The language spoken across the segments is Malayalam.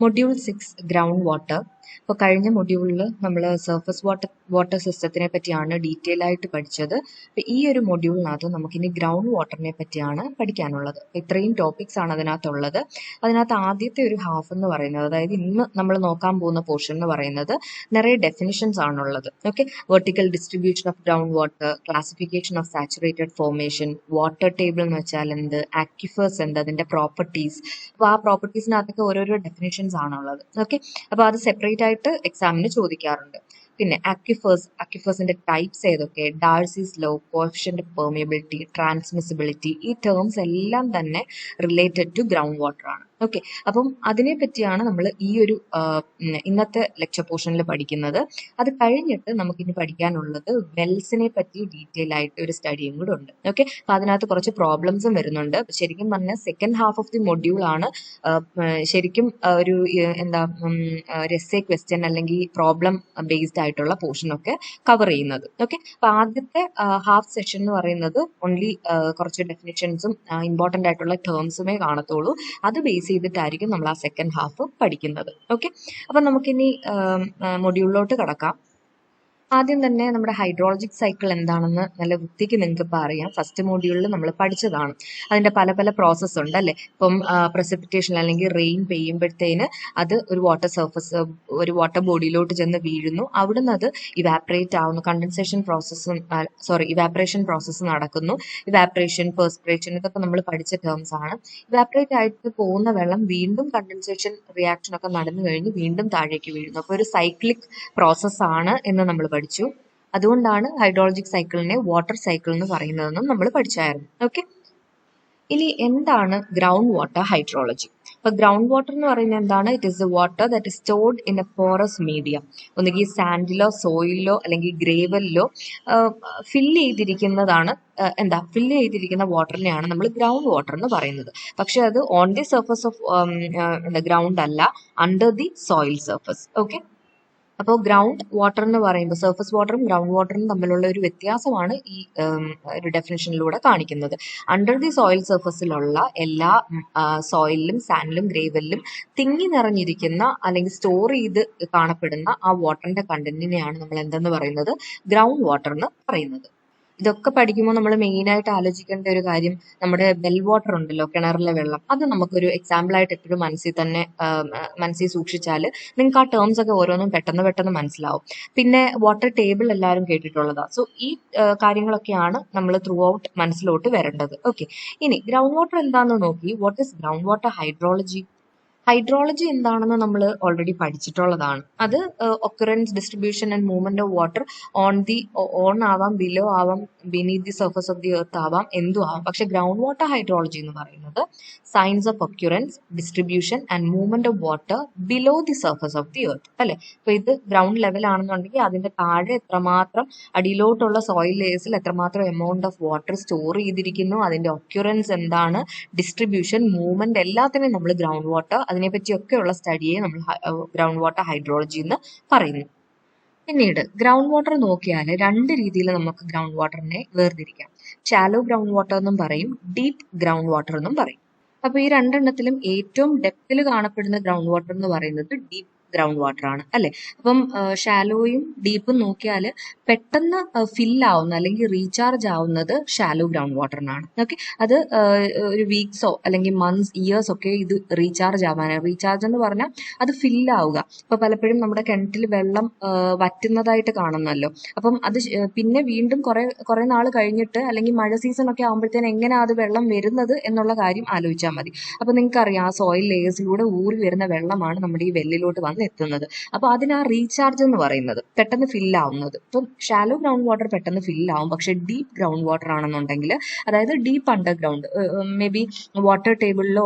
Module 6 ground water. അപ്പോൾ കഴിഞ്ഞ മൊഡ്യൂളിൽ നമ്മൾ സർഫസ് വാട്ടർ സിസ്റ്റത്തിനെ പറ്റിയാണ് ഡീറ്റെയിൽ ആയിട്ട് പഠിച്ചത്. അപ്പോൾ ഈ ഒരു മൊഡ്യൂളിനകത്ത് നമുക്കിനി ഗ്രൗണ്ട് വാട്ടറിനെ പറ്റിയാണ് പഠിക്കാനുള്ളത്. ഇത്രയും ടോപ്പിക്സ് ആണ് അതിനകത്തുള്ളത്. അതിനകത്ത് ആദ്യത്തെ ഒരു ഹാഫ് എന്ന് പറയുന്നത്, അതായത് ഇന്ന് നമ്മൾ നോക്കാൻ പോകുന്ന പോർഷൻ എന്ന് പറയുന്നത് നിറയെ ഡെഫിനിഷൻസ് ആണുള്ളത്. Okay, vertical distribution of ground water, classification of saturated formation, water table എന്ന് വെച്ചാൽ എന്ത്, ആക്വിഫേഴ്സ് എന്ത്, അതിന്റെ പ്രോപ്പർട്ടീസ്. അപ്പോൾ ആ പ്രോപ്പർട്ടീസിനകത്തൊക്കെ ഓരോരോ ഡെഫിനിഷൻസ് ആണുള്ളത്. ഓക്കെ, അപ്പോൾ അത് സെപ്പറേറ്റ് ആയിട്ട് എക്സാമിന് ചോദിക്കാറുണ്ട്. പിന്നെ അക്വിഫേഴ്സിന്റെ ടൈപ്സ് ഏതൊക്കെ, Darcy's law, coefficient of permeability, transmissibility, ഈ ടേംസ് എല്ലാം തന്നെ റിലേറ്റഡ് ടു ഗ്രൗണ്ട് വാട്ടർ ആണ്. ഓക്കെ, അപ്പം അതിനെ പറ്റിയാണ് നമ്മൾ ഈ ഒരു ഇന്നത്തെ ലെക്ചർ പോർഷനിൽ പഠിക്കുന്നത്. അത് കഴിഞ്ഞിട്ട് നമുക്കിനി പഠിക്കാനുള്ളത് വെൽസിനെ പറ്റി ഡീറ്റെയിൽ ആയിട്ട് ഒരു സ്റ്റഡിയും കൂടെ ഉണ്ട്. ഓക്കെ, അപ്പൊ അതിനകത്ത് കുറച്ച് പ്രോബ്ലംസും വരുന്നുണ്ട്. ശരിക്കും പറഞ്ഞാൽ second half of the module ആണ് ശരിക്കും ഒരു എന്താ ഒരു എസ്സേ ക്വസ്റ്റ്യൻ അല്ലെങ്കിൽ പ്രോബ്ലം ബേസ്ഡ് ആയിട്ടുള്ള പോർഷൻ ഒക്കെ കവർ ചെയ്യുന്നത്. ഓക്കെ, അപ്പൊ ആദ്യത്തെ ഹാഫ് സെഷൻ എന്ന് പറയുന്നത് ഓൺലി കുറച്ച് ഡെഫിനിഷൻസും ഇമ്പോർട്ടന്റ് ആയിട്ടുള്ള ടേംസുമേ കാണത്തുള്ളൂ. അത് ബേസ് ചെയ്തിട്ടായിരിക്കും നമ്മൾ ആ സെക്കൻഡ് ഹാഫ് പഠിക്കുന്നത്. ഓക്കെ, അപ്പൊ നമുക്കിനി മൊഡ്യൂളിലോട്ട് കടക്കാം. ആദ്യം തന്നെ നമ്മുടെ ഹൈഡ്രോളജിക് സൈക്കിൾ എന്താണെന്ന് നല്ല വൃത്തിക്ക് നിങ്ങൾക്ക് ഇപ്പം അറിയാം. ഫസ്റ്റ് മോഡ്യൂളിൽ നമ്മൾ പഠിച്ചതാണ്. അതിന്റെ പല പല പ്രോസസ്സ് ഉണ്ട് അല്ലേ. ഇപ്പം പ്രസിപ്പിറ്റേഷൻ അല്ലെങ്കിൽ റെയിൻ പെയ്യുമ്പോഴത്തേന് അത് ഒരു വാട്ടർ ബോഡിയിലോട്ട് ചെന്ന് വീഴുന്നു. അവിടുന്ന് അത് ഇവാപറേറ്റ് ആവുന്നു. ഇവാപറേഷൻ പ്രോസസ്സ് നടക്കുന്നു. ഇവാപറേഷൻ, പെർസ്പിറേഷൻ, ഇതൊക്കെ നമ്മൾ പഠിച്ച ടേംസ് ആണ്. ഇവാപറേറ്റ് ആയിട്ട് പോകുന്ന വെള്ളം വീണ്ടും കണ്ടൻസേഷൻ റിയാക്ഷൻ ഒക്കെ നടന്നു കഴിഞ്ഞ് വീണ്ടും താഴേക്ക് വീഴുന്നു. അപ്പോൾ ഒരു സൈക്ലിക് പ്രോസസ് ആണ് എന്ന് നമ്മൾ പഠിച്ചു. അതുകൊണ്ടാണ് ഹൈഡ്രോളജിക് സൈക്കിളിനെ വാട്ടർ സൈക്കിൾ എന്ന് പറയുന്നതെന്നും നമ്മൾ പഠിച്ചായിരുന്നു. ഓക്കെ, ഇനി എന്താണ് ഗ്രൗണ്ട് വാട്ടർ ഹൈഡ്രോളജി? അപ്പൊ ഗ്രൗണ്ട് വാട്ടർ എന്ന് പറയുന്നത് എന്താണ്? It is the water that is stored in a porous medium. ഒന്നുകിൽ സാൻഡിലോ സോയിലിലോ അല്ലെങ്കിൽ ഗ്രേവലിലോ ഫില്ല് ചെയ്തിരിക്കുന്ന വാട്ടറിനെയാണ് നമ്മൾ ഗ്രൗണ്ട് വാട്ടർ എന്ന് പറയുന്നത്. പക്ഷെ അത് on the surface of ground അല്ല, under the soil surface. Okay, അപ്പോൾ ഗ്രൗണ്ട് വാട്ടർ എന്ന് പറയുമ്പോൾ സർഫസ് വാട്ടറും ഗ്രൗണ്ട് വാട്ടറും തമ്മിലുള്ള ഒരു വ്യത്യാസമാണ് ഈ ഒരു ഡെഫിനിഷനിലൂടെ കാണിക്കുന്നത്. അണ്ടർ ദി സോയിൽ സർഫസിലുള്ള എല്ലാ സോയിലിലും സാൻഡിലും ഗ്രേവലിലും തിങ്ങി നിറഞ്ഞിരിക്കുന്ന അല്ലെങ്കിൽ സ്റ്റോർ ചെയ്ത് കാണപ്പെടുന്ന ആ വാട്ടറിന്റെ കണ്ടന്റിനെയാണ് നമ്മൾ എന്തെന്ന് പറയുന്നത്, ഗ്രൗണ്ട് വാട്ടർ എന്ന് പറയുന്നത്. ഇതൊക്കെ പഠിക്കുമ്പോൾ നമ്മൾ മെയിൻ ആയിട്ട് ആലോചിക്കേണ്ട ഒരു കാര്യം, നമ്മുടെ വെൽ വാട്ടർ ഉണ്ടല്ലോ, കിണറിലെ വെള്ളം, അത് നമുക്കൊരു എക്സാമ്പിൾ ആയിട്ട് എപ്പോഴും മനസ്സിൽ സൂക്ഷിച്ചാൽ നിങ്ങൾക്ക് ആ ടേംസ് ഒക്കെ ഓരോന്നും പെട്ടെന്ന് മനസ്സിലാവും. പിന്നെ വാട്ടർ ടേബിൾ എല്ലാവരും കേട്ടിട്ടുള്ളതാണ്. സോ ഈ കാര്യങ്ങളൊക്കെയാണ് നമ്മൾ ത്രൂ ഔട്ട് മനസ്സിലോട്ട് വരേണ്ടത്. ഓക്കെ, ഇനി ഗ്രൗണ്ട് വാട്ടർ എന്താണെന്ന് നോക്കി. What is ground water hydrology? Hydrology എന്താണെന്ന് നമ്മൾ ഓൾറെഡി പഠിച്ചിട്ടുള്ളതാണ്. അത് occurrence, distribution and movement of water on ആവാം, ബിലോ ആവാം, beneath the surface of the earth ആവാം, എന്തും ആവാം. പക്ഷെ ഗ്രൗണ്ട് വാട്ടർ ഹൈഡ്രോളജി എന്ന് പറയുന്നത് science of occurrence, distribution and movement of water below the surface of the earth അല്ലെ. അപ്പൊ ഇത് ഗ്രൗണ്ട് ലെവൽ ആണെന്നുണ്ടെങ്കിൽ അതിന്റെ താഴെ എത്രമാത്രം അടിയിലോട്ടുള്ള സോയിൽ ലേയേഴ്സിൽ എത്രമാത്രം എമൗണ്ട് ഓഫ് വാട്ടർ സ്റ്റോർ ചെയ്തിരിക്കുന്നു, അതിന്റെ ഒക്യുറൻസ് എന്താണ്, ഡിസ്ട്രിബ്യൂഷൻ, മൂവ്മെന്റ്, എല്ലാത്തിനെയും നമ്മൾ ഗ്രൗണ്ട് വാട്ടർ, അതിനെപ്പറ്റിയൊക്കെയുള്ള സ്റ്റഡിയെ നമ്മൾ ഗ്രൗണ്ട് വാട്ടർ ഹൈഡ്രോളജി എന്ന് പറയുന്നു. പിന്നീട് ഗ്രൗണ്ട് വാട്ടർ നോക്കിയാൽ രണ്ട് രീതിയിൽ നമുക്ക് ഗ്രൗണ്ട് വാട്ടറിനെ വേർതിരിക്കാം. ഷാലോ ഗ്രൗണ്ട് വാട്ടർ എന്നും പറയും, ഡീപ്പ് ഗ്രൗണ്ട് വാട്ടർ എന്നും പറയും. അപ്പൊ ഈ രണ്ടെണ്ണത്തിലും ഏറ്റവും ഡെപ്തിൽ കാണപ്പെടുന്ന ഗ്രൗണ്ട് വാട്ടർ എന്ന് പറയുന്നത് ഡീപ്പ് ഗ്രൗണ്ട് വാട്ടർ ആണ് അല്ലെ. അപ്പം ഷാലോയും ഡീപ്പും നോക്കിയാൽ പെട്ടെന്ന് ഫില്ലാവുന്ന അല്ലെങ്കിൽ റീചാർജ് ആവുന്നത് ഷാലോ ഗ്രൗണ്ട് വാട്ടറിനാണ്. ഓക്കെ, അത് ഒരു വീക്സോ അല്ലെങ്കിൽ മന്ത്സ്, ഇയേഴ്സ് ഒക്കെ ഇത് റീചാർജ് ആവാനാണ്. റീചാർജ് എന്ന് പറഞ്ഞാൽ അത് ഫില്ലാവുക. ഇപ്പൊ പലപ്പോഴും നമ്മുടെ കിണറ്റിൽ വെള്ളം വറ്റുന്നതായിട്ട് കാണുന്നല്ലോ. അപ്പം അത് പിന്നെ വീണ്ടും കുറെ നാൾ കഴിഞ്ഞിട്ട് അല്ലെങ്കിൽ മഴ സീസൺ ഒക്കെ ആകുമ്പോഴത്തേന് എങ്ങനെയാ അത് വെള്ളം വരുന്നത് എന്നുള്ള കാര്യം ആലോചിച്ചാൽ മതി. അപ്പൊ നിങ്ങൾക്കറിയാം, ആ സോയിൽ ലേയേഴ്സിലൂടെ ഊറി വരുന്ന വെള്ളമാണ് നമ്മുടെ ഈ വെല്ലിലോട്ട് വന്ന് എത്തുന്നത്. അപ്പൊ അതിനാ റീചാർജ് എന്ന് പറയുന്നത്, പെട്ടെന്ന് ഫില്ലാവുന്നത്. ഇപ്പം ഷാലോ ഗ്രൗണ്ട് വാട്ടർ പെട്ടെന്ന് ഫില്ലാവും. പക്ഷെ ഡീപ്പ് ഗ്രൗണ്ട് വാട്ടർ ആണെന്നുണ്ടെങ്കിൽ, അതായത് deep underground, maybe water ടേബിളിലോ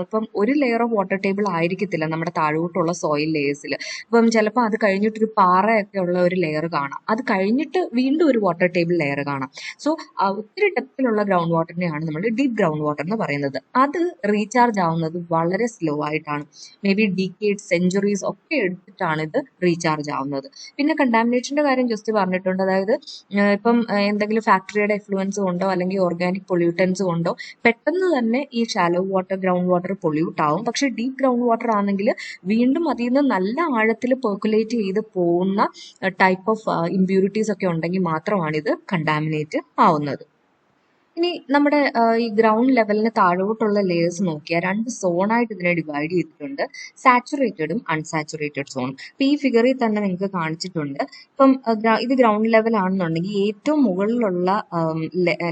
ഇപ്പം ഒരു ലെയർ ഓഫ് വാട്ടർ ടേബിൾ ആയിരിക്കത്തില്ല നമ്മുടെ താഴോട്ടുള്ള സോയിൽ ലേയേഴ്സിൽ. ഇപ്പം ചിലപ്പോൾ അത് കഴിഞ്ഞിട്ടൊരു പാറയൊക്കെ ഉള്ള ഒരു ലെയർ കാണാം, അത് കഴിഞ്ഞിട്ട് വീണ്ടും ഒരു വാട്ടർ ടേബിൾ ലെയർ കാണാം. സോ ഒത്തിരി ഡെപ്തിലുള്ള ഗ്രൗണ്ട് വാട്ടറിനെയാണ് നമ്മൾ ഡീപ്പ് ഗ്രൗണ്ട് വാട്ടർ എന്ന് പറയുന്നത്. അത് റീചാർജ് ആവുന്നത് വളരെ സ്ലോ ആയിട്ടാണ്. മേ ബി ഡിക്കേഡ്സ്, സെഞ്ചുറീസ് ഒക്കെ എടുത്തിട്ടാണ് ഇത് റീചാർജ് ആവുന്നത്. പിന്നെ കണ്ടാമിനേഷന്റെ കാര്യം ജസ്റ്റ് പറഞ്ഞിട്ടുണ്ട്. അതായത് ഇപ്പം എന്തെങ്കിലും ഫാക്ടറിയുടെ എഫ്ലുവൻസ് കൊണ്ടോ അല്ലെങ്കിൽ ഓർഗാനിക് പൊല്യൂട്ടൻസ് കൊണ്ടോ പെട്ടെന്ന് തന്നെ ഈ shallow water, ground water pollute ആവും. പക്ഷെ ഡീപ് ഗ്രൗണ്ട് വാട്ടർ ആണെങ്കിൽ വീണ്ടും അതിൽ നിന്ന് നല്ല ആഴത്തിൽ പെർക്കുലേറ്റ് ചെയ്ത് പോകുന്ന ടൈപ്പ് ഓഫ് ഇമ്പ്യൂരിറ്റീസ് ഒക്കെ ഉണ്ടെങ്കിൽ മാത്രമാണ് ഇത് കണ്ടാമിനേറ്റ് ആവുന്നത്. ഇനി നമ്മുടെ ഈ ഗ്രൗണ്ട് ലെവലിന് താഴോട്ടുള്ള ലേയേഴ്സ് നോക്കിയാൽ 2 സോണായിട്ട് ഇതിനെ ഡിവൈഡ് ചെയ്തിട്ടുണ്ട്. സാച്ചുറേറ്റഡും അൺസാച്ചുറേറ്റഡ് സോണും. ഇപ്പം ഈ ഫിഗറിൽ തന്നെ നിങ്ങൾക്ക് കാണിച്ചിട്ടുണ്ട്. ഇപ്പം ഇത് ഗ്രൗണ്ട് ലെവൽ ആണെന്നുണ്ടെങ്കിൽ ഏറ്റവും മുകളിലുള്ള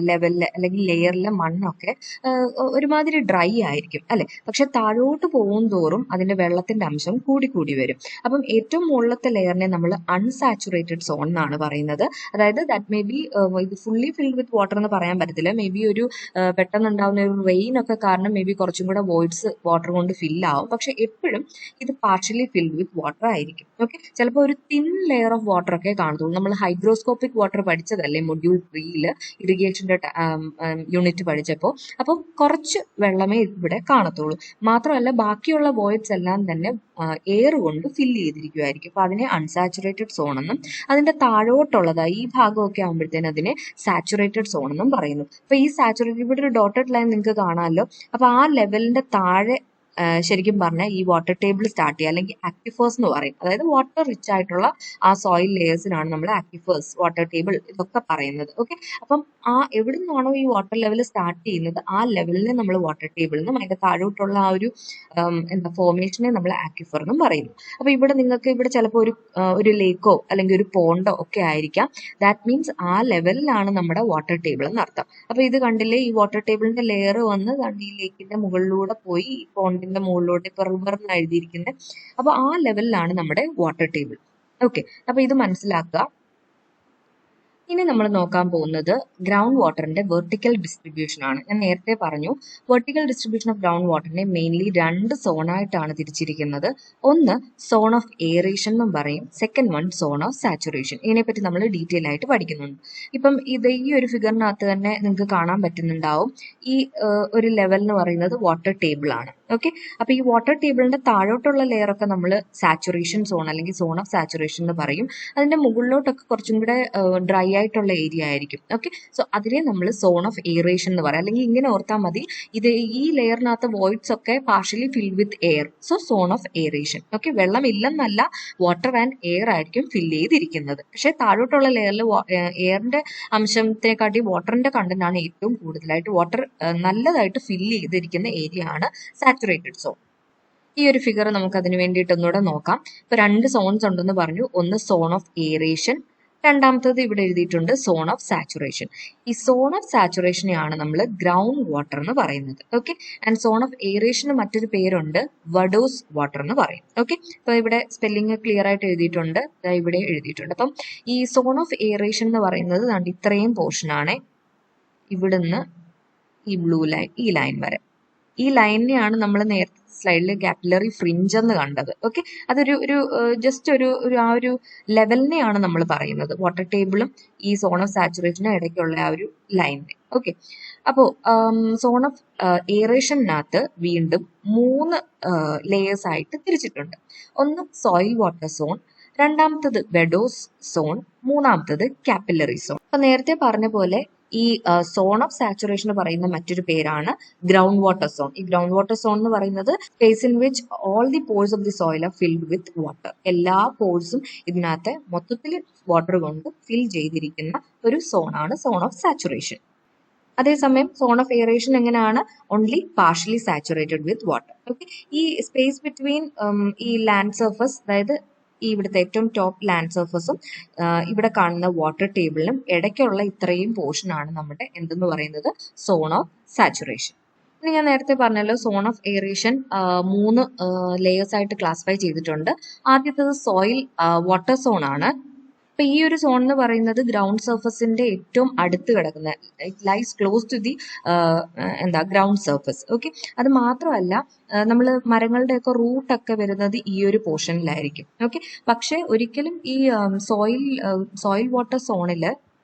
ലെവലിലെ അല്ലെങ്കിൽ ലെയറിലെ മണ്ണൊക്കെ ഒരുമാതിരി ഡ്രൈ ആയിരിക്കും അല്ലെ. പക്ഷെ താഴോട്ട് പോകും തോറും അതിന്റെ വെള്ളത്തിന്റെ അംശം കൂടി കൂടി വരും. അപ്പം ഏറ്റവും മുകളിലത്തെ ലെയറിനെ നമ്മൾ അൺസാച്ചുറേറ്റഡ് സോൺ എന്നാണ് പറയുന്നത്. അതായത് ദാറ്റ് മേ ബി ഇത് ഫുള്ളി ഫിൽഡ് വിത്ത് വാട്ടർ എന്ന് പറയാൻ പറ്റത്തില്ല. മേ ബി ഒരു പെട്ടെന്നുണ്ടാവുന്ന ഒരു റെയിൻ ഒക്കെ കാരണം മേ ബി കുറച്ചും കൂടെ വോയിഡ്സ് വാട്ടർ കൊണ്ട് ഫിൽ ആവും. പക്ഷെ എപ്പോഴും ഇത് പാർഷ്യലി ഫിൽഡ് വിത്ത് വാട്ടർ ആയിരിക്കും. ഓക്കെ, ചിലപ്പോൾ ഒരു തിൻ ലെയർ ഓഫ് വാട്ടർ ഒക്കെ കാണത്തുള്ളൂ. നമ്മൾ ഹൈഗ്രോസ്കോപ്പിക് വാട്ടർ പഠിച്ചതല്ലേ മൊഡ്യൂൾ 3 ഇറിഗേഷന്റെ യൂണിറ്റ് പഠിച്ചപ്പോൾ. അപ്പം കുറച്ച് വെള്ളമേ ഇവിടെ കാണത്തുള്ളൂ. മാത്രമല്ല ബാക്കിയുള്ള വോയിഡ്സ് എല്ലാം തന്നെ എയർ കൊണ്ട് ഫില്ല് ചെയ്തിരിക്കുമായിരിക്കും. അപ്പൊ അതിനെ അൺസാച്ചുറേറ്റഡ് സോൺ എന്നും അതിന്റെ താഴോട്ടുള്ളത് ഈ ഭാഗമൊക്കെ ആകുമ്പോഴത്തേന് അതിനെ സാച്ചുറേറ്റഡ് സോൺ എന്നും പറയുന്നു. അപ്പൊ ഈ സാച്ചുറേറ്റഡ് ഇവിടെ ഒരു ഡോട്ടഡ് ലൈൻ നിങ്ങൾക്ക് കാണാമല്ലോ. അപ്പൊ ആ ലെവലിന്റെ താഴെ ശരിക്കും പറഞ്ഞാൽ ഈ വാട്ടർ ടേബിൾ സ്റ്റാർട്ട് ചെയ്യുക, അല്ലെങ്കിൽ ആക്വിഫേഴ്സ് എന്ന് പറയും. അതായത് വാട്ടർ റിച്ച് ആയിട്ടുള്ള ആ സോയിൽ ലെയേഴ്സിനാണ് നമ്മൾ ആക്വിഫേഴ്സ്, വാട്ടർ ടേബിൾ ഇതൊക്കെ പറയുന്നത്. ഓക്കെ, അപ്പം എവിടെ നിന്നാണോ ഈ വാട്ടർ ലെവൽ സ്റ്റാർട്ട് ചെയ്യുന്നത് ആ ലെവലിനെ നമ്മൾ വാട്ടർ ടേബിൾ എന്നും അതിന്റെ താഴോട്ടുള്ള ആ ഒരു ഫോർമേഷനെ നമ്മൾ ആക്വിഫർ എന്നും പറയുന്നു. അപ്പൊ ഇവിടെ നിങ്ങൾക്ക് ഇവിടെ ചിലപ്പോൾ ഒരു ലേക്കോ അല്ലെങ്കിൽ ഒരു പോണ്ടോ ഒക്കെ ആയിരിക്കാം. ദാറ്റ് മീൻസ് ആ ലെവലിലാണ് നമ്മുടെ വാട്ടർ ടേബിൾ എന്നർത്ഥം. അപ്പൊ ഇത് കണ്ടില്ലേ, ഈ വാട്ടർ ടേബിളിന്റെ ലെയർ വന്ന് ഈ ലേക്കിന്റെ മുകളിലൂടെ പോയി ഈ പോണ്ടിന്റെ മുകളിലോട്ട് ഇപ്പൊ റിവർ എന്ന് എഴുതിയിരിക്കുന്നത്. അപ്പൊ ആ ലെവലിലാണ് നമ്മുടെ വാട്ടർ ടേബിൾ. ഓക്കെ, അപ്പൊ ഇത് മനസ്സിലാക്കുക. ഇനി നമ്മൾ നോക്കാൻ പോകുന്നത് ഗ്രൗണ്ട് വാട്ടറിന്റെ വെർട്ടിക്കൽ ഡിസ്ട്രിബ്യൂഷൻ ആണ്. ഞാൻ നേരത്തെ പറഞ്ഞു വെർട്ടിക്കൽ ഡിസ്ട്രിബ്യൂഷൻ ഓഫ് ഗ്രൗണ്ട് വാട്ടറിനെ മെയിൻലി 2 സോണായിട്ടാണ് തിരിച്ചിരിക്കുന്നത്. ഒന്ന് സോൺ ഓഫ് എയറേഷൻ എന്നും പറയും, second one zone of saturation. ഇതിനെപ്പറ്റി നമ്മൾ ഡീറ്റെയിൽ ആയിട്ട് പഠിക്കുന്നുണ്ട്. ഇപ്പം ഈ ഒരു ഫിഗറിനകത്ത് തന്നെ നിങ്ങൾക്ക് കാണാൻ പറ്റുന്നുണ്ടാവും ഈ ഒരു ലെവൽ എന്ന് പറയുന്നത് വാട്ടർ ടേബിൾ ആണ്. ഓക്കെ, അപ്പൊ ഈ വാട്ടർ ടേബിളിന്റെ താഴോട്ടുള്ള ലെയർ ഒക്കെ നമ്മൾ സാച്ചുറേഷൻ സോൺ അല്ലെങ്കിൽ സോൺ ഓഫ് സാച്ചുറേഷൻ എന്ന് പറയും. അതിന്റെ മുകളിലോട്ടൊക്കെ കുറച്ചും കൂടെ ഡ്രൈ ആയിട്ടുള്ള ഏരിയ ആയിരിക്കും. ഓക്കെ, സോ അതിനെ നമ്മൾ സോൺ ഓഫ് എയറേഷൻ എന്ന് പറയാം. അല്ലെങ്കിൽ ഇങ്ങനെ ഓർത്താൽ മതി, ഇത് ഈ ലെയറിനകത്ത് വോയിഡ്സ് ഒക്കെ partially filled with air, so zone of aeration. Okay, വെള്ളം ഇല്ലെന്നല്ല, വാട്ടർ ആൻഡ് എയർ ആയിരിക്കും ഫില്ല് ചെയ്തിരിക്കുന്നത്. പക്ഷെ താഴോട്ടുള്ള ലെയറിൽ എയറിന്റെ അംശത്തിനെക്കാട്ടി വാട്ടറിന്റെ കണ്ടന്റ് ആണ് ഏറ്റവും കൂടുതലായിട്ട്. വാട്ടർ നല്ലതായിട്ട് ഫില്ല് ചെയ്തിരിക്കുന്ന ഏരിയ ആണ് സാച്ചുറേറ്റഡ് സോൺ. ഈ ഒരു ഫിഗർ നമുക്ക് അതിന് വേണ്ടിയിട്ട് ഒന്നുകൂടെ നോക്കാം. ഇപ്പൊ 2 സോൺസ് ഉണ്ടെന്ന് പറഞ്ഞു. ഒന്ന് സോൺ ഓഫ് എയറേഷൻ, രണ്ടാമത്തത് ഇവിടെ എഴുതിയിട്ടുണ്ട് സോൺ ഓഫ് സാച്ചുറേഷൻ. ഈ സോൺ ഓഫ് സാച്ചുറേഷനെയാണ് നമ്മൾ ഗ്രൗണ്ട് വാട്ടർ എന്ന് പറയുന്നത്. Okay, and zone of aeration മറ്റൊരു പേരുണ്ട്, വഡോസ് വാട്ടർ എന്ന് പറയും. ഓക്കെ, അപ്പൊ ഇവിടെ സ്പെല്ലിംഗ് ക്ലിയർ ആയിട്ട് എഴുതിയിട്ടുണ്ട്, ഇവിടെ എഴുതിയിട്ടുണ്ട്. അപ്പം ഈ സോൺ ഓഫ് എയറേഷൻ എന്ന് പറയുന്നത് ഇത്രയും പോർഷൻ ആണ്. ഇവിടുന്ന് ഈ ബ്ലൂ ലൈൻ, ഈ ലൈൻ വരെ, ഈ ലൈനെയാണ് നമ്മൾ നേരത്തെ സ്ലൈഡിൽ കാപ്പിലറി ഫ്രിഞ്ച് എന്ന് കണ്ടത്. ഓക്കെ, അതൊരു ജസ്റ്റ് ഒരു ആ ഒരു ലെവലിനെയാണ് നമ്മൾ പറയുന്നത്. വാട്ടർ ടേബിളും ഈ സോൺ ഓഫ് സാച്ചുറേഷനും ഇടയ്ക്കുള്ള ആ ഒരു ലൈനിനെ. ഓക്കെ, അപ്പോൾ സോൺ ഓഫ് എയറേഷനകത്ത് വീണ്ടും 3 ലേയേഴ്സ് ആയിട്ട് തിരിച്ചിട്ടുണ്ട്. ഒന്ന് സോയിൽ വാട്ടർ സോൺ, രണ്ടാമത്തത് വെഡോസ് സോൺ, മൂന്നാമത്തത് കാപ്പിലറി സോൺ. അപ്പൊ നേരത്തെ പറഞ്ഞ പോലെ ഈ സോൺ ഓഫ് സാച്ചുറേഷൻ പറയുന്ന മറ്റൊരു പേരാണ് ഗ്രൗണ്ട് വാട്ടർ സോൺ. ഈ ഗ്രൗണ്ട് വാട്ടർ സോൺ എന്ന് പറയുന്നത് space in which all the pores of the soil are filled with water. എല്ലാ പോഴ്സും ഇതിനകത്ത് മൊത്തത്തിൽ വാട്ടർ കൊണ്ട് ഫിൽ ചെയ്തിരിക്കുന്ന ഒരു സോണാണ് സോൺ ഓഫ് സാച്ചുറേഷൻ. അതേസമയം സോൺ ഓഫ് എയറേഷൻ എങ്ങനെയാണ്? Only partially saturated with water. Okay, ഈ സ്പേസ് ബിറ്റ്വീൻ ഈ ലാൻഡ് സർഫസ്, അതായത് ഈ ഇവിടുത്തെ ഏറ്റവും ടോപ്പ് ലാൻഡ് സർഫസും ഇവിടെ കാണുന്ന വാട്ടർ ടേബിളിനും ഇടയ്ക്കുള്ള ഇത്രയും പോർഷനാണ് നമ്മുടെ എന്തെന്ന് പറയുന്നത് സോൺ ഓഫ് സാച്ചുറേഷൻ. ഇനി ഞാൻ നേരത്തെ പറഞ്ഞല്ലോ സോൺ ഓഫ് എയറേഷൻ 3 ലേയേഴ്സ് ആയിട്ട് ക്ലാസിഫൈ ചെയ്തിട്ടുണ്ട്. ആദ്യത്തേത് സോയിൽ വാട്ടർ സോൺ ആണ്. അപ്പൊ ഈ ഒരു സോൺ എന്ന് പറയുന്നത് ഗ്രൗണ്ട് സർഫസിന്റെ ഏറ്റവും അടുത്ത് കിടക്കുന്ന, it lies close to the ground surface. Okay, അത് മാത്രമല്ല നമ്മൾ മരങ്ങളുടെയൊക്കെ റൂട്ടൊക്കെ വരുന്നത് ഈ ഒരു പോർഷനിലായിരിക്കും. ഓക്കെ, പക്ഷെ ഒരിക്കലും ഈ സോയിൽ വാട്ടർ സോണിൽ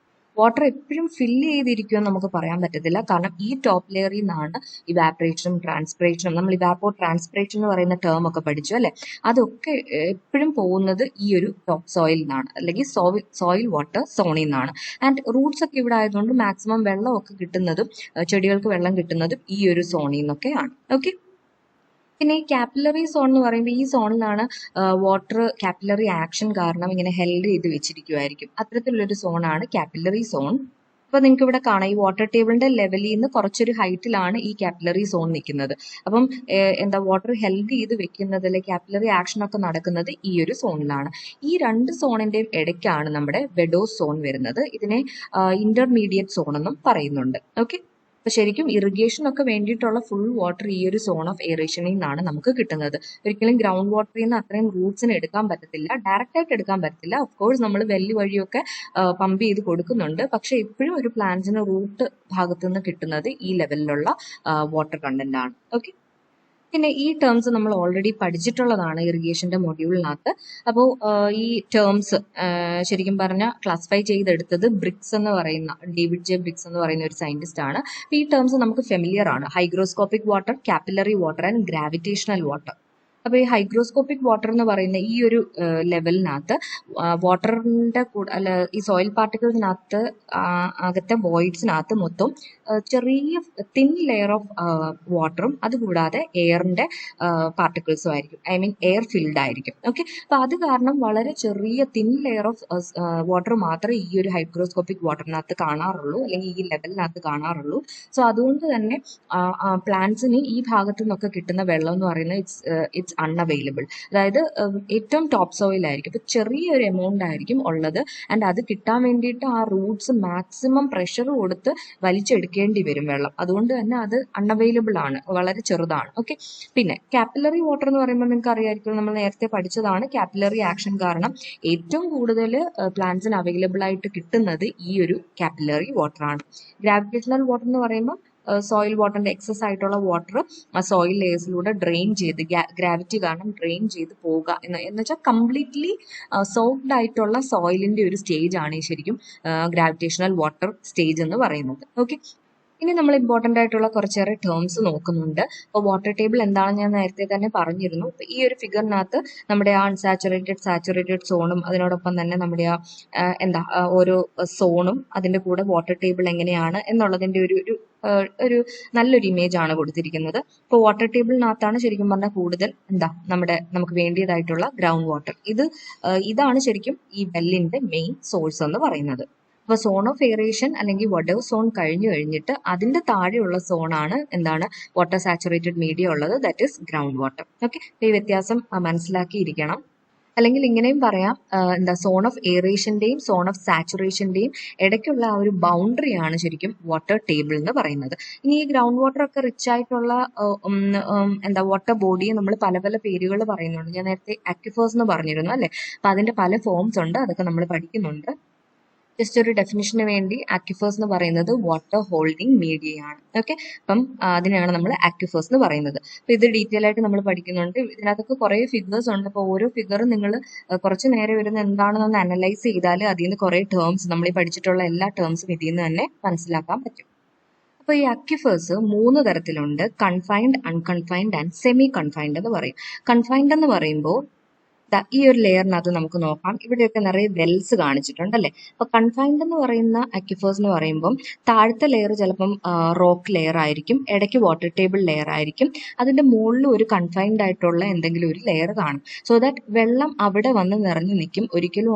വാട്ടർ എപ്പോഴും ഫില്ല് ചെയ്തിരിക്കുമെന്ന് നമുക്ക് പറയാൻ പറ്റത്തില്ല. കാരണം ഈ ടോപ്പ് ലെയറിൽ നിന്നാണ് ഇവാപറേഷനും ട്രാൻസ്പിറേഷനും, നമ്മൾ ഇവാപ്പോ ട്രാൻസ്പിറേഷൻ എന്ന് പറയുന്ന ടേം ഒക്കെ പഠിച്ചു അല്ലെ, അതൊക്കെ എപ്പോഴും പോകുന്നത് ഈ ഒരു ടോപ്പ് സോയിൽ നിന്നാണ്, അല്ലെങ്കിൽ സോയിൽ വാട്ടർ സോണിൽ നിന്നാണ്. ആൻഡ് റൂട്ട്സ് ഒക്കെ ഇവിടെ ആയതുകൊണ്ട് മാക്സിമം വെള്ളമൊക്കെ കിട്ടുന്നതും ചെടികൾക്ക് വെള്ളം കിട്ടുന്നതും ഈ ഒരു സോണിൽ നിന്നൊക്കെയാണ്. ഓക്കെ. പിന്നെ ഈ കാപ്പിലറി സോൺ എന്ന് പറയുമ്പോൾ ഈ സോണിലാണ് വാട്ടർ കാപ്പിലറി ആക്ഷൻ കാരണം ഇങ്ങനെ ഹെൽഡ് ചെയ്ത് വെച്ചിരിക്കുമായിരിക്കും. അത്തരത്തിലുള്ളൊരു സോണാണ് കാപ്പിലറി സോൺ. അപ്പോൾ നിങ്ങൾക്ക് ഇവിടെ കാണാം ഈ വാട്ടർ ടേബിളിന്റെ ലെവലിൽ നിന്ന് കുറച്ചൊരു ഹൈറ്റിലാണ് ഈ കാപ്പിലറി സോൺ നിൽക്കുന്നത്. അപ്പം വാട്ടർ ഹെൽഡ് ചെയ്ത് വെക്കുന്നത്, അല്ലെങ്കിൽ കാപ്പിലറി ആക്ഷൻ ഒക്കെ നടക്കുന്നത് ഈ ഒരു സോണിലാണ്. ഈ രണ്ട് സോണിന്റെയും ഇടയ്ക്കാണ് നമ്മുടെ വെഡോസ് സോൺ വരുന്നത്. ഇതിനെ ഇന്റർമീഡിയറ്റ് സോൺ എന്നും പറയുന്നുണ്ട്. ഓക്കെ. അപ്പൊ ശരിക്കും ഇറിഗേഷൻ ഒക്കെ വേണ്ടിയിട്ടുള്ള ഫുൾ വാട്ടർ ഈ ഒരു സോൺ ഓഫ് എയറേഷനിൽ നിന്നാണ് നമുക്ക് കിട്ടുന്നത്. ഒരിക്കലും ഗ്രൗണ്ട് വാട്ടറിൽ നിന്ന് അത്രയും റൂട്ട്സിന് എടുക്കാൻ പറ്റത്തില്ല, ഡയറക്റ്റ് ആയിട്ട് എടുക്കാൻ പറ്റത്തില്ല. ഓഫ് കോഴ്സ് നമ്മൾ വെല്ല് വഴിയൊക്കെ പമ്പ് ചെയ്ത് കൊടുക്കുന്നുണ്ട്. പക്ഷെ ഇപ്പോഴും ഒരു പ്ലാന്റ്സിന് റൂട്ട് ഭാഗത്തു നിന്ന് കിട്ടുന്നത് ഈ ലെവലിലുള്ള വാട്ടർ കണ്ടന്റ് ആണ്. ഓക്കെ. പിന്നെ ഈ ടേംസ് നമ്മൾ ഓൾറെഡി പഠിച്ചിട്ടുള്ളതാണ് ഇറിഗേഷന്റെ മൊഡ്യൂളിനകത്ത്. അപ്പോൾ ഈ ടേംസ് ശരിക്കും പറഞ്ഞാൽ ക്ലാസിഫൈ ചെയ്തെടുത്തത് ബ്രിക്സ് എന്ന് പറയുന്ന ഡേവിഡ് ജെ ബ്രിക്സ് എന്ന് പറയുന്ന ഒരു സയന്റിസ്റ്റ് ആണ്. ഈ ടേംസ് നമുക്ക് ഫെമിലിയർ ആണ്. Hygroscopic water, capillary water and gravitational water. അപ്പൊ ഈ ഹൈഗ്രോസ്കോപ്പിക് വാട്ടർ എന്ന് പറയുന്ന ഈ ഒരു ലെവലിനകത്ത് വാട്ടറിന്റെ കൂടെ അല്ല ഈ സോയിൽ പാർട്ടിക്കിൾസിനകത്ത് അകത്തെ വോയിഡ്സിനകത്ത് മൊത്തം ചെറിയ തിൻ ലെയർ ഓഫ് വാട്ടറും അതുകൂടാതെ എയറിന്റെ പാർട്ടിക്കിൾസും ആയിരിക്കും. ഐ മീൻ എയർ ഫിൽഡ് ആയിരിക്കും. ഓക്കെ. അപ്പൊ അത് കാരണം വളരെ ചെറിയ തിൻ ലെയർ ഓഫ് വാട്ടർ മാത്രമേ ഈ ഒരു ഹൈഗ്രോസ്കോപ്പിക് വാട്ടറിനകത്ത് കാണാറുള്ളൂ, അല്ലെങ്കിൽ ഈ ലെവലിനകത്ത് കാണാറുള്ളൂ. സോ അതുകൊണ്ട് തന്നെ പ്ലാന്റ്സിന് ഈ ഭാഗത്തു നിന്നൊക്കെ കിട്ടുന്ന വെള്ളം എന്ന് പറയുന്നത് ഇറ്റ്സ് അൺഅവൈലബിൾ. അതായത് ഏറ്റവും ടോപ്പ് സോയിൽ ആയിരിക്കും. ഇപ്പൊ ചെറിയൊരു എമൗണ്ട് ആയിരിക്കും ഉള്ളത്. ആൻഡ് അത് കിട്ടാൻ വേണ്ടിയിട്ട് ആ റൂട്ട്സ് മാക്സിമം പ്രഷർ കൊടുത്ത് വലിച്ചെടുക്കേണ്ടി വരും വെള്ളം. അതുകൊണ്ട് തന്നെ അത് അൺഅവൈലബിൾ ആണ്, വളരെ ചെറുതാണ്. ഓക്കെ. പിന്നെ കാപ്പിലറി വാട്ടർ എന്ന് പറയുമ്പോൾ നിങ്ങൾക്ക് അറിയാമായിരിക്കും, നമ്മൾ നേരത്തെ പഠിച്ചതാണ്. കാപ്പിലറി ആക്ഷൻ കാരണം ഏറ്റവും കൂടുതൽ പ്ലാന്റ്സിന് അവൈലബിൾ ആയിട്ട് കിട്ടുന്നത് ഈ ഒരു കാപ്പിലറി വാട്ടർ ആണ്. ഗ്രാവിറ്റേഷണൽ വാട്ടർ എന്ന് പറയുമ്പോൾ സോയിൽ വാട്ടറിന്റെ എക്സസ് ആയിട്ടുള്ള വാട്ടർ ആ സോയിൽ ലേയേഴ്സിലൂടെ ഡ്രെയിൻ ചെയ്ത് ഗ്രാവിറ്റി കാരണം ഡ്രെയിൻ ചെയ്ത് പോവുക എന്ന് വെച്ചാൽ കംപ്ലീറ്റ്ലി സോഫ്റ്റ് ആയിട്ടുള്ള സോയിലിന്റെ ഒരു സ്റ്റേജ് ആണ് ഈ ശരിക്കും ഗ്രാവിറ്റേഷണൽ വാട്ടർ സ്റ്റേജ് എന്ന് പറയുന്നത്. ഓക്കെ. ഇനി നമ്മൾ ഇമ്പോർട്ടന്റ് ആയിട്ടുള്ള കുറച്ചേറെ ടേംസ് നോക്കുന്നുണ്ട്. അപ്പോൾ വാട്ടർ ടേബിൾ എന്താണെന്ന് ഞാൻ നേരത്തെ തന്നെ പറഞ്ഞിരുന്നു. ഇപ്പൊ ഈ ഒരു ഫിഗറിനകത്ത് നമ്മുടെ ആ അൺസാച്ചുറേറ്റഡ്, സാച്ചുറേറ്റഡ് സോണും അതിനോടൊപ്പം തന്നെ നമ്മുടെ ഓരോ സോണും അതിന്റെ കൂടെ വാട്ടർ ടേബിൾ എങ്ങനെയാണ് എന്നുള്ളതിന്റെ ഒരു നല്ലൊരു ഇമേജ് ആണ് കൊടുത്തിരിക്കുന്നത്. ഇപ്പോൾ വാട്ടർ ടേബിളിനകത്താണ് ശരിക്കും പറഞ്ഞാൽ കൂടുതൽ നമുക്ക് വേണ്ടിയതായിട്ടുള്ള ഗ്രൗണ്ട് വാട്ടർ. ഇതാണ് ശരിക്കും ഈ വെല്ലിന്റെ മെയിൻ സോഴ്സ് എന്ന് പറയുന്നത്. അപ്പൊ സോൺ ഓഫ് എയറേഷൻ അല്ലെങ്കിൽ വഡോ സോൺ കഴിഞ്ഞിട്ട് അതിന്റെ താഴെയുള്ള സോണാണ് വാട്ടർ സാച്ചുറേറ്റഡ് മീഡിയ ഉള്ളത്, that is ground water. Okay. ഈ വ്യത്യാസം മനസ്സിലാക്കിയിരിക്കണം. അല്ലെങ്കിൽ ഇങ്ങനെയും പറയാം, സോൺ ഓഫ് എയറേഷന്റെയും സോൺ ഓഫ് സാച്ചുറേഷന്റെയും ഇടയ്ക്കുള്ള ആ ഒരു ബൗണ്ടറിയാണ് ശരിക്കും വാട്ടർ ടേബിൾ എന്ന് പറയുന്നത്. ഇനി ഈ ഗ്രൗണ്ട് വാട്ടർ ഒക്കെ റിച്ച് ആയിട്ടുള്ള വാട്ടർ ബോഡിയെ നമ്മൾ പല പല പേരുകൾ പറയുന്നുണ്ട്. ഞാൻ നേരത്തെ അക്വിഫേഴ്സ് എന്ന് പറഞ്ഞിരുന്നു അല്ലെ. അപ്പൊ അതിന്റെ പല ഫോംസ് ഉണ്ട്, അതൊക്കെ നമ്മൾ പഠിക്കുന്നുണ്ട്. ജസ്റ്റ് ഒരു ഡെഫിനിഷന് വേണ്ടി അക്വിഫേഴ്സ് എന്ന് പറയുന്നത് വാട്ടർ ഹോൾഡിംഗ് മീഡിയയാണ്. ഓക്കെ. അപ്പം അതിനാണ് നമ്മൾ അക്വിഫേഴ്സ് എന്ന് പറയുന്നത്. അപ്പൊ ഇത് ഡീറ്റെയിൽ ആയിട്ട് നമ്മൾ പഠിക്കുന്നുണ്ട്. ഇതിനകത്തൊക്കെ കുറെ ഫിഗേഴ്സ് ഉണ്ട്. അപ്പോൾ ഓരോ ഫിഗറും നിങ്ങൾ കുറച്ച് നേരം ഇരുന്ന് എന്താണെന്ന് അനലൈസ് ചെയ്താൽ അതിൽ നിന്ന് കുറെ ടേംസ്, നമ്മൾ ഈ പഠിച്ചിട്ടുള്ള എല്ലാ ടേംസും ഇതിൽ നിന്ന് തന്നെ മനസ്സിലാക്കാൻ പറ്റും. അപ്പൊ ഈ അക്വിഫേഴ്സ് 3 തരത്തിലുണ്ട്: confined, unconfined and semi confined എന്ന് പറയും. കൺഫൈൻഡ് എന്ന് പറയുമ്പോൾ ഈ ഒരു ലെയറിനകത്ത് നമുക്ക് നോക്കാം, ഇവിടെയൊക്കെ നിറയെ വെൽസ് കാണിച്ചിട്ടുണ്ട് അല്ലെ. അപ്പൊ കൺഫൈൻഡ് എന്ന് പറയുന്ന അക്വിഫേഴ്സ് എന്ന് പറയുമ്പോൾ താഴത്തെ ലെയർ ചിലപ്പം റോക്ക് ലെയർ ആയിരിക്കും, ഇടയ്ക്ക് വാട്ടർ ടേബിൾ ലെയർ ആയിരിക്കും, അതിന്റെ മുകളിൽ ഒരു കൺഫൈൻഡ് ആയിട്ടുള്ള എന്തെങ്കിലും ഒരു ലെയർ കാണും. സോ ദാറ്റ് വെള്ളം അവിടെ വന്ന് നിറഞ്ഞു നിൽക്കും. ഒരിക്കലും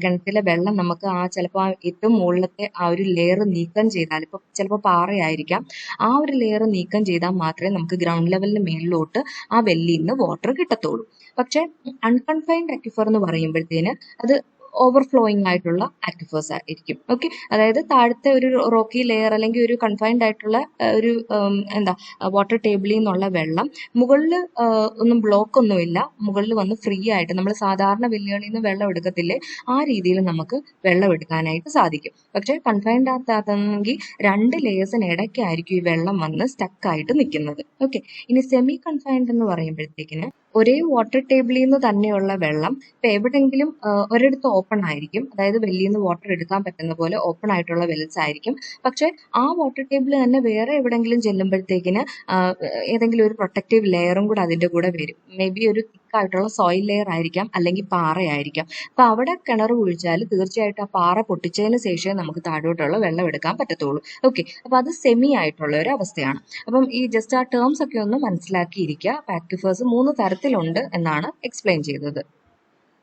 കിണറ്റിലെ വെള്ളം നമുക്ക് ചിലപ്പോൾ ഏറ്റവും മുകളിലത്തെ ആ ഒരു ലെയർ നീക്കം ചെയ്താൽ, ഇപ്പൊ ചിലപ്പോൾ പാറയായിരിക്കാം, ആ ഒരു ലെയർ നീക്കം ചെയ്താൽ മാത്രമേ നമുക്ക് ഗ്രൗണ്ട് ലെവലിന് മേളിലോട്ട് ആ വെല്ലിൽ നിന്ന് വാട്ടർ കിട്ടത്തുള്ളൂ. പക്ഷെ അൺകൺഫൈൻഡ് അക്വിഫർ എന്ന് പറയുമ്പോഴത്തേന് അത് ഓവർഫ്ലോയിങ് ആയിട്ടുള്ള അക്വിഫേഴ്സ് ആയിരിക്കും. ഓക്കെ. അതായത് താഴത്തെ ഒരു റോക്കി ലെയർ അല്ലെങ്കിൽ ഒരു കൺഫൈൻഡ് ആയിട്ടുള്ള ഒരു വാട്ടർ ടേബിളിൽ നിന്നുള്ള വെള്ളം മുകളിൽ ഒന്നും ബ്ലോക്ക് ഒന്നുമില്ല, മുകളിൽ വന്ന് ഫ്രീ ആയിട്ട് നമ്മൾ സാധാരണ വെല്ലുകളിൽ നിന്ന് വെള്ളം എടുക്കത്തില്ലേ, ആ രീതിയിൽ നമുക്ക് വെള്ളം എടുക്കാനായിട്ട് സാധിക്കും. പക്ഷെ കൺഫൈൻഡ് ആകത്താണെങ്കിൽ 2 ലെയേഴ്സിന് ഇടയ്ക്കായിരിക്കും ഈ വെള്ളം വന്ന് സ്റ്റക്ക് ആയിട്ട് നിൽക്കുന്നത്. ഓക്കെ. ഇനി സെമി കൺഫൈൻഡ് എന്ന് പറയുമ്പോഴത്തേക്കിന് ഒരേ വാട്ടർ ടേബിളിൽ നിന്ന് തന്നെയുള്ള വെള്ളം ഇപ്പൊ എവിടെങ്കിലും ഒരിടത്ത് ഓപ്പൺ ആയിരിക്കും, അതായത് വെളിയിൽ നിന്ന് വാട്ടർ എടുക്കാൻ പറ്റുന്ന പോലെ ഓപ്പൺ ആയിട്ടുള്ള വെൽസ് ആയിരിക്കും. പക്ഷെ ആ വാട്ടർ ടേബിൾ തന്നെ വേറെ എവിടെങ്കിലും ചെല്ലുമ്പോഴത്തേക്കിന് ഏതെങ്കിലും ഒരു പ്രൊട്ടക്റ്റീവ് ലെയറും കൂടെ അതിന്റെ കൂടെ വരും. മേ ബി ഒരു തിക്കായിട്ടുള്ള സോയിൽ ലെയർ ആയിരിക്കാം, അല്ലെങ്കിൽ പാറയായിരിക്കാം. അപ്പൊ അവിടെ കിണർ കുഴിച്ചാൽ തീർച്ചയായിട്ടും ആ പാറ പൊട്ടിച്ചതിന് ശേഷമേ നമുക്ക് താഴോട്ടുള്ള വെള്ളം എടുക്കാൻ പറ്റത്തുള്ളൂ. ഓക്കെ, അപ്പൊ അത് സെമി ആയിട്ടുള്ള ഒരു അവസ്ഥയാണ്. അപ്പം ഈ ജസ്റ്റ് ആ ടേംസ് ഒക്കെ ഒന്ന് മനസ്സിലാക്കിയിരിക്കുക. ആക്വിഫേഴ്സ് 3 തരത്തിലുണ്ട് എന്നാണ് എക്സ്പ്ലെയിൻ ചെയ്തത്.